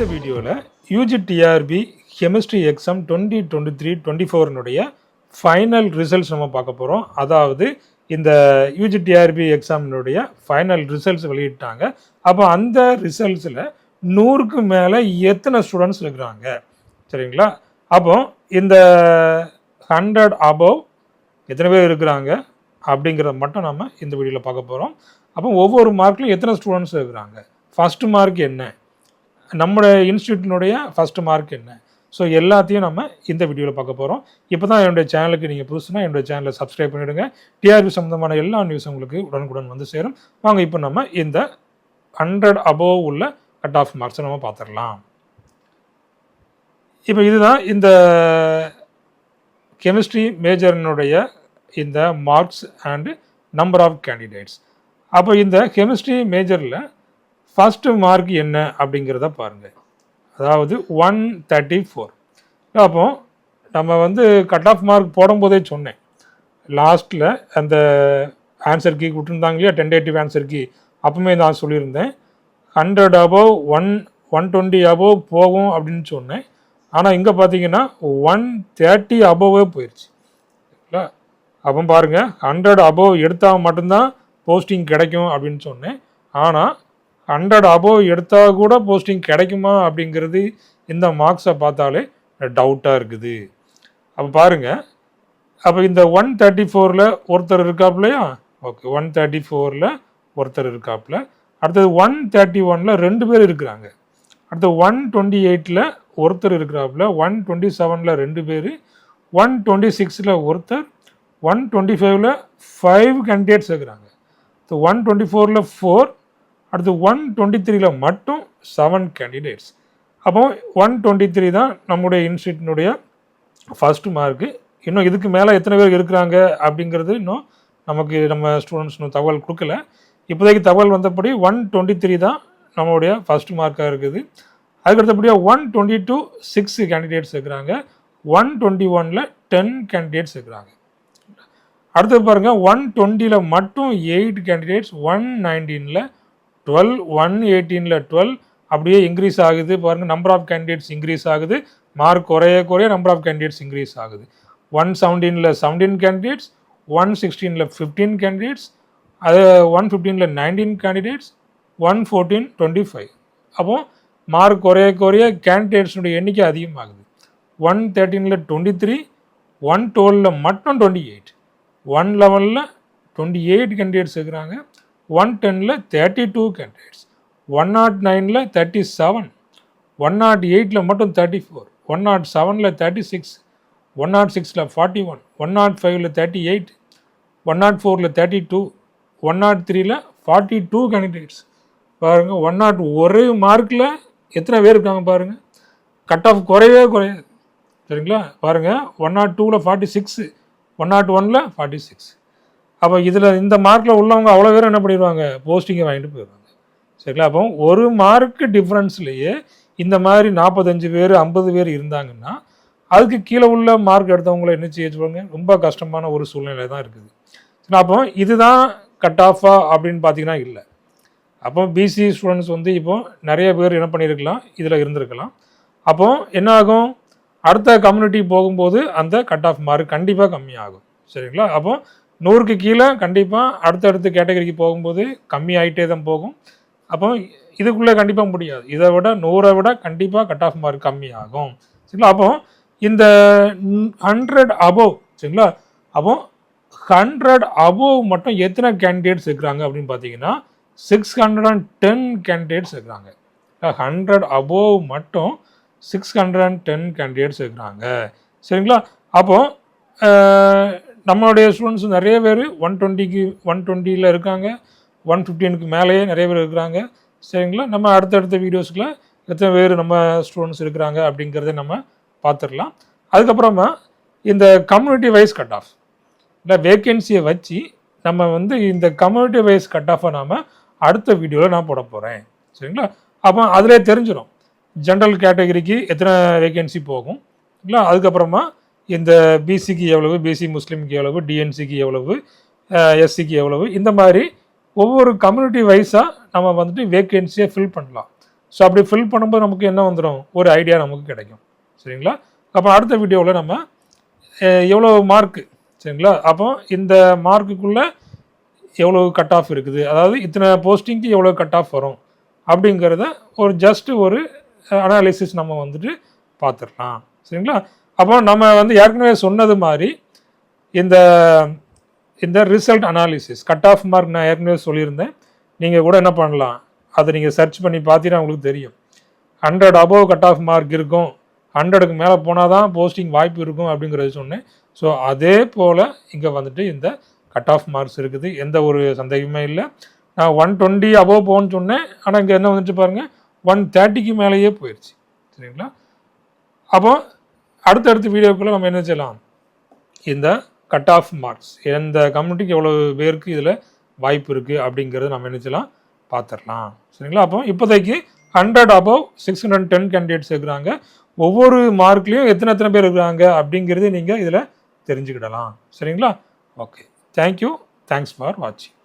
இந்த வீடியோவில் UGTRB chemistry exam 2023-24 final results நம்ம பார்க்க போகிறோம். அதாவது இந்த யூஜிடிஆர்பி எக்ஸாமினுடைய ஃபைனல் ரிசல்ட்ஸ் வெளியிட்டாங்க. அப்போ அந்த ரிசல்ட்ஸில் 100க்கு மேலே எத்தனை ஸ்டூடெண்ட்ஸ் இருக்கிறாங்க சரிங்களா? அப்போ இந்த 100 above எத்தனை பேர் இருக்கிறாங்க அப்படிங்கிறத மட்டும் நம்ம இந்த வீடியோவில் பார்க்க போகிறோம். அப்போ ஒவ்வொரு மார்க்லையும் எத்தனை ஸ்டூடெண்ட்ஸ் இருக்கிறாங்க, ஃபஸ்ட்டு மார்க் என்ன, நம்மளுடைய இன்ஸ்டியூட்டினுடைய ஃபஸ்ட்டு மார்க் என்ன, ஸோ எல்லாத்தையும் நம்ம இந்த வீடியோவில் பார்க்க போகிறோம். இப்போ தான் என்னுடைய சேனலுக்கு நீங்கள் புதுசுனா என்னுடைய சேனலை சப்ஸ்கிரைப் பண்ணிவிடுங்க. டிஆர்பி சம்மந்தமான எல்லா நியூஸும் உங்களுக்கு உடனுக்குடன் வந்து சேரும். வாங்க இப்போ நம்ம இந்த 100 above உள்ள கட் ஆஃப் மார்க்ஸை நம்ம பார்த்துடலாம். இப்போ இதுதான் இந்த கெமிஸ்ட்ரி மேஜரினுடைய இந்த marks and number of candidates. அப்போ இந்த கெமிஸ்ட்ரி மேஜரில் ஃபஸ்ட்டு மார்க் என்ன அப்படிங்கிறத பாருங்கள். அதாவது 134. அப்போ நம்ம வந்து கட் ஆஃப் மார்க் போடும்போதே சொன்னேன், லாஸ்ட்டில் அந்த ஆன்சர் கீ விட்டுருந்தாங்க இல்லையா, டென்டேட்டிவ் ஆன்சர் கீ, அப்பவுமே நான் சொல்லியிருந்தேன் 100 above 120 above போகும் அப்படின்னு சொன்னேன். ஆனால் இங்கே பார்த்தீங்கன்னா 130 above போயிடுச்சு. இல்லை அப்போ பாருங்கள், 100 above எடுத்தால் மட்டும்தான் போஸ்டிங் கிடைக்கும் அப்படின்னு சொன்னேன். ஆனால் 100 above எடுத்தால் கூட போஸ்டிங் கிடைக்குமா அப்படிங்கிறது இந்த மார்க்ஸை பார்த்தாலே டவுட்டாக இருக்குது. அப்போ பாருங்கள், அப்போ இந்த 134ல் ஒருத்தர் இருக்காப்புலையா, ஓகே 134ல் ஒருத்தர் இருக்காப்புல. அடுத்தது 131ல் 2 பேர் இருக்கிறாங்க. அடுத்து 128ல் ஒருத்தர் இருக்கிறாப்புல, 127ல் 2 பேர், 126ல் ஒருத்தர், 125ல் 5 கேண்டிடேட்ஸ் இருக்கிறாங்க. 124ல் 4, அடுத்து 123ல் மட்டும் 7 கேண்டிடேட்ஸ். அப்போ 123 தான் நம்முடைய இன்ஸ்டியூட்டினுடைய ஃபஸ்ட்டு மார்க்கு. இன்னும் இதுக்கு மேலே எத்தனை பேர் இருக்கிறாங்க அப்படிங்கிறது இன்னும் நமக்கு நம்ம ஸ்டூடெண்ட்ஸ் இன்னும் தகவல் கொடுக்கல. இப்போதைக்கு தகவல் வந்தபடி 123 தான் நம்மளுடைய ஃபஸ்ட்டு மார்க்காக இருக்குது. அதுக்கடுத்தபடியாக 122 6 கேண்டிடேட்ஸ் இருக்கிறாங்க. 121ல் 10 கேண்டிடேட்ஸ் இருக்கிறாங்க. அடுத்தது பாருங்கள், 120ல் மட்டும் 8 கேண்டிடேட்ஸ், 119ல் 12, 118ல் 12, அப்படியே இன்க்ரீஸ் ஆகுது பாருங்கள். நம்பர் ஆஃப் கேண்டிடேட்ஸ் இன்க்ரீஸ் ஆகுது, மார்க் குறைய நம்பர் ஆஃப் கேண்டிடேட்ஸ் இன்க்ரீஸ் ஆகுது. 117ல் 17 கேண்டிடேட்ஸ், 116ல் 15 கேண்டிடேட்ஸ், அது 115ல் 19 கேண்டிடேட்ஸ், 114 25. அப்போது மார்க் குறைய கேண்டிடேட்ஸுடைய எண்ணிக்கை அதிகமாகுது. 113ல் 23, 112ல் மட்டும் 28, 111ல் 28 கேண்டிடேட்ஸ் இருக்கிறாங்க, 110ல் 32 கேண்டிடேட்ஸ், 109ல் 37, 108ல் மட்டும் 34, 107ல் 36, 106ல் 41, 105ல் 38, 104ல் 32, 103ல் 42 கேண்டிடேட்ஸ். பாருங்கள், 101 மார்க்கில் எத்தனை பேர் இருக்காங்க பாருங்கள். கட் ஆஃப் குறையாது சரிங்களா? பாருங்கள், 102ல் 46, 101ல் 46. அப்போ இதில் இந்த மார்க்கில் உள்ளவங்க அவ்வளோ பேரும் என்ன பண்ணிடுவாங்க, போஸ்டிங்கை வாங்கிட்டு போயிடுவாங்க சரிங்களா? அப்போ ஒரு மார்க்கு டிஃப்ரென்ஸ்லேயே இந்த மாதிரி 45 பேர் 50 பேர் இருந்தாங்கன்னா அதுக்கு கீழே உள்ள மார்க் எடுத்தவங்களை என்ன செய்ய சொல்லுவாங்க, ரொம்ப கஷ்டமான ஒரு சூழ்நிலை தான் இருக்குது. அப்போ இதுதான் கட் ஆஃபா அப்படின்னு பார்த்தீங்கன்னா இல்லை. அப்போ பிசி ஸ்டூடெண்ட்ஸ் வந்து இப்போ நிறைய பேர் என்ன பண்ணியிருக்கலாம், இதில் இருந்திருக்கலாம். அப்போ என்ன ஆகும், அடுத்த கம்யூனிட்டி போகும்போது அந்த கட் ஆஃப் மார்க் கண்டிப்பாக கம்மியாகும் சரிங்களா? அப்போ 100க்கு கீழே கண்டிப்பாக அடுத்தடுத்த கேட்டகரிக்கு போகும்போது கம்மி ஆகிட்டே தான் போகும். அப்போ இதுக்குள்ளே கண்டிப்பாக முடியாது, இதை விட 100 விட கண்டிப்பாக கட் ஆஃப் மார்க் கம்மியாகும் சரிங்களா? அப்போ இந்த 100 above சரிங்களா? அப்போ 100 above மட்டும் எத்தனை கேண்டிடேட்ஸ் இருக்கிறாங்க அப்படின்னு பார்த்தீங்கன்னா 610 கேண்டிடேட்ஸ் இருக்கிறாங்க. 100 above மட்டும் 610 கேண்டிடேட்ஸ் இருக்கிறாங்க சரிங்களா? அப்போது நம்மளுடைய ஸ்டூடெண்ட்ஸ் நிறைய பேர் 120ல் இருக்காங்க, 115க்கு மேலேயே நிறைய பேர் இருக்கிறாங்க சரிங்களா? நம்ம அடுத்தடுத்த வீடியோஸில் எத்தனை பேர் நம்ம ஸ்டூடெண்ட்ஸ் இருக்கிறாங்க அப்படிங்கிறத நம்ம பார்த்துடலாம். அதுக்கப்புறமா இந்த கம்யூனிட்டி வைஸ் கட் ஆஃப், இல்லை வேக்கன்சியை வச்சு நம்ம வந்து இந்த கம்யூனிட்டி வைஸ் கட் ஆஃபை நாம் அடுத்த வீடியோவில் நான் போட போகிறேன் சரிங்களா? அப்போ அதிலே தெரிஞ்சிடும் ஜென்ரல் கேட்டகரிக்கு எத்தனை வேக்கன்சி போகும் இல்லை, அதுக்கப்புறமா இந்த பிசிக்கு எவ்வளவு, பிசி முஸ்லீமுக்கு எவ்வளவு, டிஎன்சிக்கு எவ்வளவு, எஸ்சிக்கு எவ்வளவு, இந்த மாதிரி ஒவ்வொரு கம்யூனிட்டி வைஸாக நம்ம வந்துட்டு வேக்கன்சியை ஃபில் பண்ணலாம். ஸோ அப்படி ஃபில் பண்ணும்போது நமக்கு என்ன வந்துடும், ஒரு ஐடியா நமக்கு கிடைக்கும். சரிங்களா? அப்போ அடுத்த வீடியோவில் நம்ம எவ்வளோ மார்க்கு, சரிங்களா, அப்போ இந்த மார்க்குக்குள்ளே எவ்வளோ கட் ஆஃப் இருக்குது, அதாவது இத்தனை போஸ்டிங்க்கு எவ்வளோ கட் ஆஃப் வரும் அப்படிங்கிறத ஒரு ஜஸ்ட்டு ஒரு அனாலிசிஸ் நம்ம வந்துட்டு பார்த்துடலாம். சரிங்களா? அப்போ நம்ம வந்து ஏற்கனவே சொன்னது மாதிரி இந்த இந்த result analysis cut off mark நான் ஏற்கனவே சொல்லியிருந்தேன். நீங்கள் கூட என்ன பண்ணலாம், அதை நீங்கள் சர்ச் பண்ணி பார்த்தீங்கன்னா உங்களுக்கு தெரியும். 100 அபோவ் கட் ஆஃப் மார்க் இருக்கும், 100க்கு மேலே போனால் தான் போஸ்டிங் வாய்ப்பு இருக்கும் அப்படிங்கிறது சொன்னேன். ஸோ அதே போல் இங்கே வந்துட்டு இந்த கட் ஆஃப் மார்க்ஸ் இருக்குது, எந்த ஒரு சந்தேகமே இல்லை. நான் 120 அபோவ் போகணும்னு சொன்னேன், ஆனால் இங்கே என்ன வந்துட்டு பாருங்கள் 130க்கு மேலேயே போயிடுச்சு. சரிங்களா? அப்போ அடுத்தடுத்த வீடியோக்குள்ளே நம்ம என்ன செய்யலாம், இந்த கட் ஆஃப் மார்க்ஸ் எந்த கம்யூனிட்டிக்கு எவ்வளோ பேருக்கு இதில் வாய்ப்பு இருக்குது அப்படிங்கிறத நம்ம என்ன செய்யலாம் பார்த்துடலாம். சரிங்களா? அப்போ இப்போதைக்கு 100 அபவ் 610 கேண்டிடேட்ஸ் இருக்கிறாங்க. ஒவ்வொரு மார்க்லேயும் எத்தனை பேர் இருக்கிறாங்க அப்படிங்கிறது நீங்கள் இதில் தெரிஞ்சுக்கிடலாம். சரிங்களா? ஓகே, தேங்க்யூ, தேங்க்ஸ் ஃபார் வாட்சிங்.